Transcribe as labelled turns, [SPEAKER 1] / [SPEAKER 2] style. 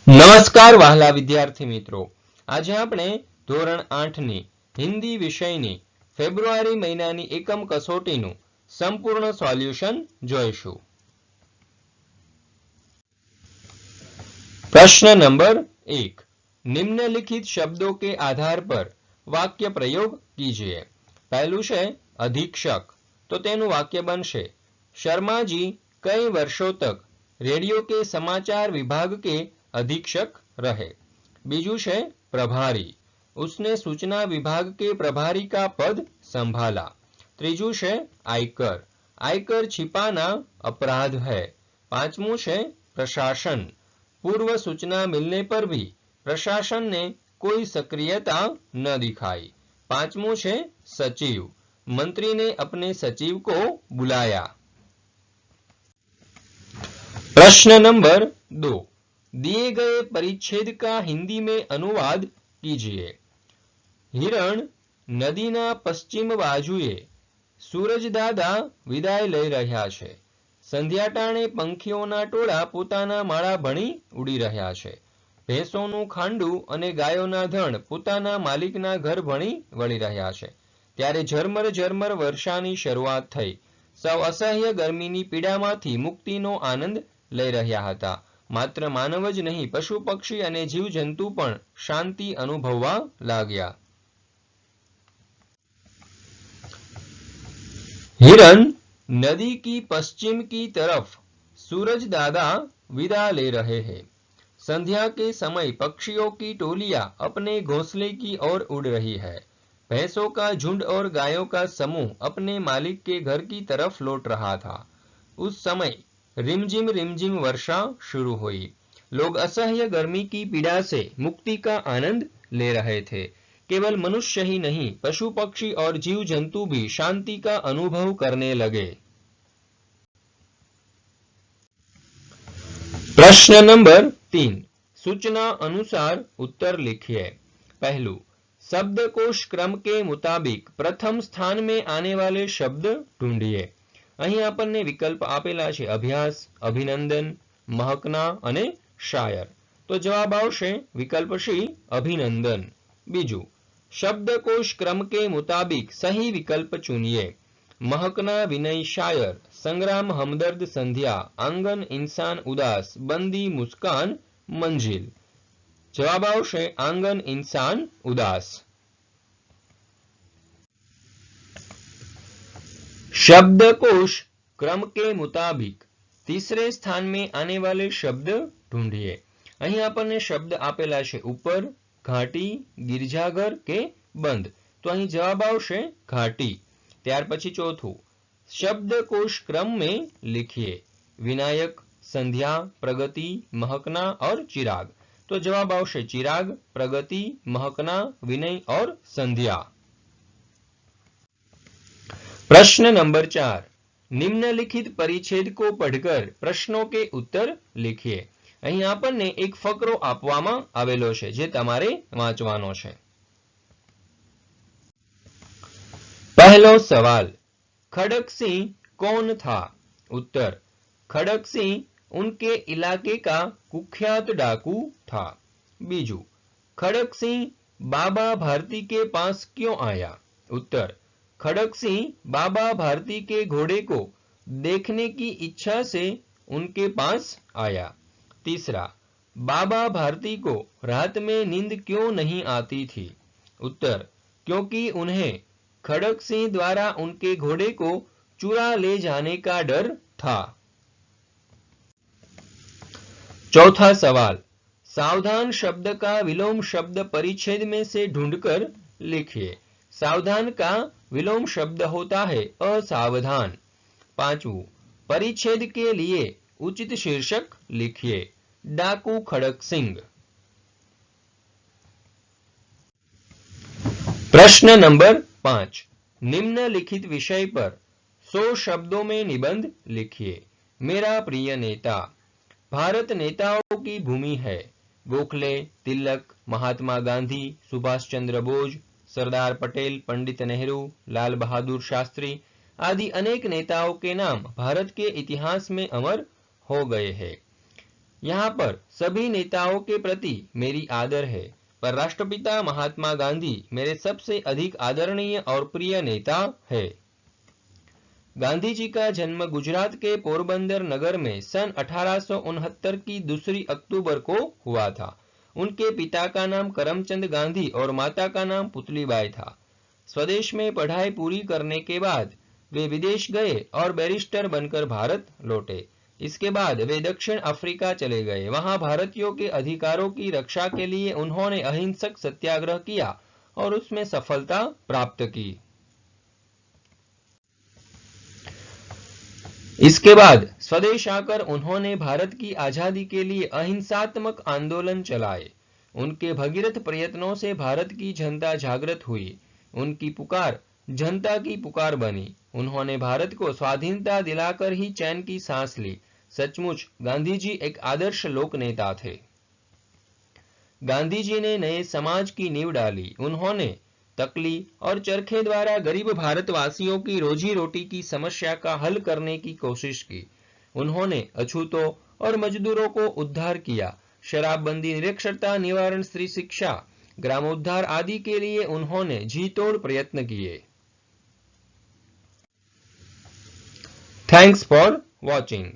[SPEAKER 1] નમસ્કાર વહાલા વિદ્યાર્થી મિત્રો, આજે આપણે ધોરણ 8ની હિન્દી વિષયની ફેબ્રુઆરી મહિનાની એકમ કસોટીનું સંપૂર્ણ સોલ્યુશન જોઈશું। प्रश्न नंबर 1, निम्नलिखित शब्दों के आधार पर वाक्य प्रयोग कीजिए। पहलू है अधीक्षक, तो तेनु वाक्य बनशे शर्मा जी कई वर्षों तक रेडियो के समाचार विभाग के अधीक्षक रहे। बीजू है प्रभारी, उसने सूचना विभाग के प्रभारी का पद संभाला। त्रीजू है आयकर, आयकर छिपाना अपराध है। पांचमू है प्रशासन, पूर्व सूचना मिलने पर भी प्रशासन ने कोई सक्रियता न दिखाई। पांचमू है सचिव, मंत्री ने अपने सचिव को बुलाया। प्रश्न नंबर 2, दिए गए परिच्छेद का हिंदी में अनुवाद कीजिए। हिरण नदीना पश्चिम बाजुए सूरज दादा विदाय लई रह्या छे। संध्या टाणे पंखीओना टोळा पोताना माळा भणी उड़ी रह्या छे। भैंसोनुं खांडू अने गायोना धण पोताना मालिकना घर भणी वળી रह्या छे। त्यारे झरमर झरमर वर्षानी शरूआत थई। सौ असह्य गरमीनी पीड़ामांथी मुक्तिनो आनंद लई रह्या हता। मात्र मानव ज नहीं, पशु पक्षी अने जीव जंतु पण शांति अनुभववा लाग्या। हिरन नदी की पश्चिम की तरफ सूरज दादा विदा ले रहे हैं। संध्या के समय पक्षियों की टोलियां अपने घोंसले की ओर उड़ रही है। भैंसों का झुंड और गायों का समूह अपने मालिक के घर की तरफ लौट रहा था। उस समय रिमझिम वर्षा शुरू हुई। लोग असह्य गर्मी की पीड़ा से मुक्ति का आनंद ले रहे थे। केवल मनुष्य ही नहीं, पशु पक्षी और जीव जंतु भी शांति का अनुभव करने लगे। प्रश्न नंबर 3, सूचना अनुसार उत्तर लिखिए। पहलू, शब्दकोश क्रम के मुताबिक प्रथम स्थान में आने वाले शब्द ढूंढिए। અહીં આપણને વિકલ્પ આપેલા છે અભ્યાસ, અભિનંદન, મહકના અને શાયર। તો જવાબ આવશે વિકલ્પ સી અભિનંદન। બીજું, शब्दकोश क्रम के मुताबिक सही विकल्प चुनिए। महकना विनय शायर, संग्राम हमदर्द संध्या, आंगन इंसान उदास, बंदी मुस्कान मंजिल। जवाब आवशे आंगन इंसान उदास। शब्दकोश क्रम के मुताबिक तीसरे स्थान में आने वाले शब्द ढूंढिए। અહીં આપણને શબ્દ આપેલા છે ઉપર, ઘાટી, गिरजाघर के बंद। तो અહીં जवाब आवशे घाटी। ત્યાર પછી ચોથું, शब्दकोश क्रम में लिखिए विनायक, संध्या, प्रगति, महकना और चिराग। तो जवाब आवशे चिराग, प्रगति, महकना, विनय और संध्या। प्रश्न नंबर 4, निम्नलिखित परिच्छेद को पढ़कर प्रश्नों के उत्तर लिखिए। અહીં આપણને એક ફકરો આપવામાં આવેલો છે જે તમારે વાંચવાનો છે। पहलो सवाल, खड़क सिंह कौन था? उत्तर, खड़क सिंह उनके इलाके का कुख्यात डाकू था। बीजू, खड़क सिंह बाबा भारती के पास क्यों आया? उत्तर, खड़क सिंह बाबा भारती के घोड़े को देखने की इच्छा से उनके पास आया। तीसरा, बाबा भारती को रात में नींद क्यों नहीं आती थी? उत्तर, क्योंकि उन्हें खड़क सिंह द्वारा उनके घोड़े को चुरा ले जाने का डर था। चौथा सवाल, सावधान शब्द का विलोम शब्द परिच्छेद में से ढूंढकर लिखिए। सावधान का विलोम शब्द होता है असावधान। पांचवू, परिच्छेद के लिए उचित शीर्षक लिखिए डाकू खड़क सिंह। प्रश्न नंबर 5, निम्नलिखित विषय पर 100 शब्दों में निबंध लिखिए। मेरा प्रिय नेता, भारत नेताओं की भूमि है। गोखले, तिलक, महात्मा गांधी, सुभाष चंद्र बोस, सरदार पटेल, पंडित नेहरू, लाल बहादुर शास्त्री आदि अनेक नेताओं के नाम भारत के इतिहास में अमर हो गए हैं। यहाँ पर सभी नेताओं के प्रति मेरी आदर है, पर राष्ट्रपिता महात्मा गांधी मेरे सबसे अधिक आदरणीय और प्रिय नेता है। गांधी जी का जन्म गुजरात के पोरबंदर नगर में सन 1869 की 2 अक्टूबर को हुआ था। उनके पिता का नाम करमचंद गांधी और माता का नाम पुतलीबाई था। स्वदेश में पढ़ाई पूरी करने के बाद वे विदेश गए और बैरिस्टर बनकर भारत लौटे। इसके बाद वे दक्षिण अफ्रीका चले गए। वहां भारतीयों के अधिकारों की रक्षा के लिए उन्होंने अहिंसक सत्याग्रह किया और उसमें सफलता प्राप्त की। इसके बाद स्वदेश आकर उन्होंने भारत की आजादी के लिए अहिंसात्मक आंदोलन चलाए। उनके भगीरथ प्रयत्नों से भारत की जनता जागृत हुई। उनकी पुकार जनता की पुकार बनी। उन्होंने भारत को स्वाधीनता दिलाकर ही चैन की सांस ली। सचमुच गांधी जी एक आदर्श लोक नेता थे। गांधी जी ने नए समाज की नींव डाली। उन्होंने तकली और चरखे द्वारा गरीब भारतवासियों की रोजी रोटी की समस्या का हल करने की कोशिश की। उन्होंने अछूतों और मजदूरों को उद्धार किया। शराबबंदी, निरक्षरता निवारण, स्त्री शिक्षा, ग्रामोद्धार आदि के लिए उन्होंने जी तोड़ प्रयत्न किए। Thanks for watching.